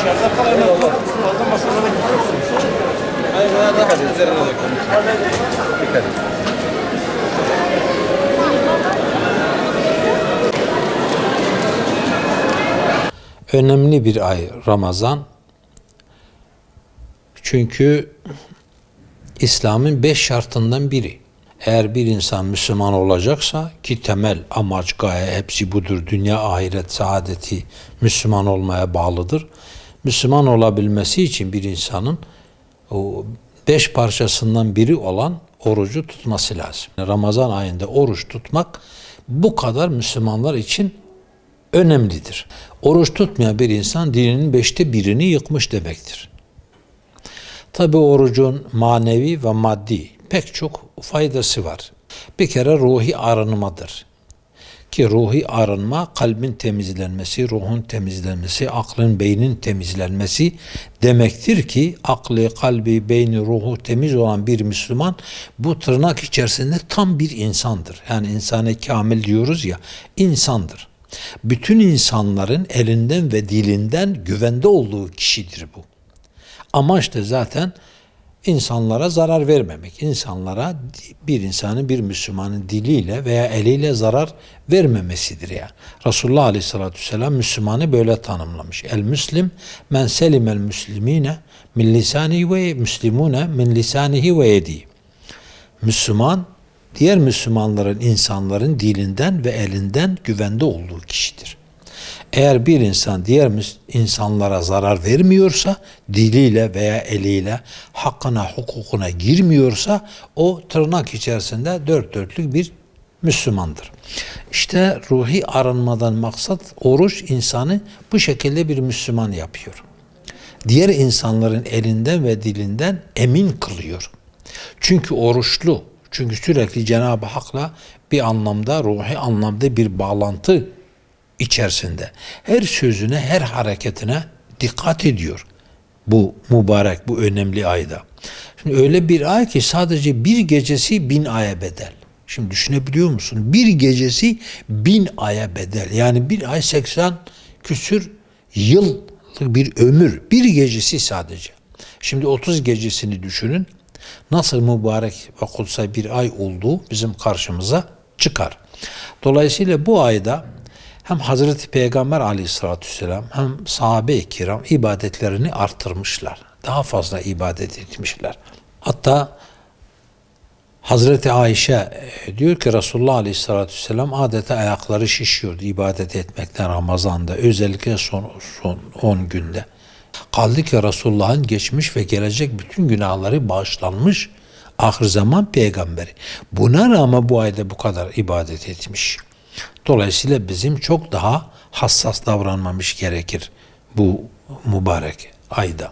Dışarıda kalanlar fazla masalara gidiyorsunuz. Hayır, daha hadi üzerine dökün. Dikkat edin. Önemli bir ay Ramazan. Çünkü İslam'ın 5 şartından biri. Eğer bir insan Müslüman olacaksa, ki temel amaç, gaye hepsi budur. Dünya, ahiret, saadeti Müslüman olmaya bağlıdır. Müslüman olabilmesi için bir insanın o 5 parçasından biri olan orucu tutması lazım. Ramazan ayında oruç tutmak bu kadar Müslümanlar için önemlidir. Oruç tutmayan bir insan dininin 5'te birini yıkmış demektir. Tabi orucun manevi ve maddi pek çok faydası var. Bir kere ruhi arınmadır. Ki ruhi arınma, kalbin temizlenmesi, ruhun temizlenmesi, aklın, beynin temizlenmesi demektir ki aklı, kalbi, beyni, ruhu temiz olan bir Müslüman bu tırnak içerisinde tam bir insandır. Yani insane kamil diyoruz ya, insandır. Bütün insanların elinden ve dilinden güvende olduğu kişidir bu. Amaç da zaten insanlara zarar vermemek. İnsanlara, bir insanın, bir Müslümanın diliyle veya eliyle zarar vermemesidir ya. Resulullah Aleyhisselatü Vesselam Müslümanı böyle tanımlamış. El Müslim men selimel müslimine min lisanihi ve müslimune min lisanihi ve yedihi. Müslüman, diğer Müslümanların, insanların dilinden ve elinden güvende olduğu kişidir. Eğer bir insan diğer insanlara zarar vermiyorsa, diliyle veya eliyle hakkına, hukukuna girmiyorsa, o tırnak içerisinde dört dörtlük bir Müslümandır. İşte ruhi arınmadan maksat oruç insanı bu şekilde bir Müslüman yapıyor. Diğer insanların elinden ve dilinden emin kılıyor. Çünkü oruçlu, çünkü sürekli Cenab-ı Hak'la bir anlamda, ruhi anlamda bir bağlantı içerisinde. Her sözüne, her hareketine dikkat ediyor. Bu mübarek, bu önemli ayda. Şimdi öyle bir ay ki sadece bir gecesi 1000 aya bedel. Şimdi düşünebiliyor musun? Bir gecesi 1000 aya bedel. Yani bir ay 80 küsür yıllık bir ömür. Bir gecesi sadece. Şimdi 30 gecesini düşünün. Nasıl mübarek ve kutsal bir ay olduğu bizim karşımıza çıkar. Dolayısıyla bu ayda hem Hazreti Peygamber Aleyhisselatü Vesselam hem sahabe-i kiram ibadetlerini artırmışlar. Daha fazla ibadet etmişler. Hatta Hazreti Ayşe diyor ki Resulullah Aleyhisselatü Vesselam adeta ayakları şişiyordu ibadet etmekten Ramazan'da. Özellikle son 10 günde. Kaldı ki Resulullah'ın geçmiş ve gelecek bütün günahları bağışlanmış ahir zaman peygamberi. Buna rağmen bu ayda bu kadar ibadet etmiş. Dolayısıyla bizim çok daha hassas davranmamız gerekir bu mübarek ayda.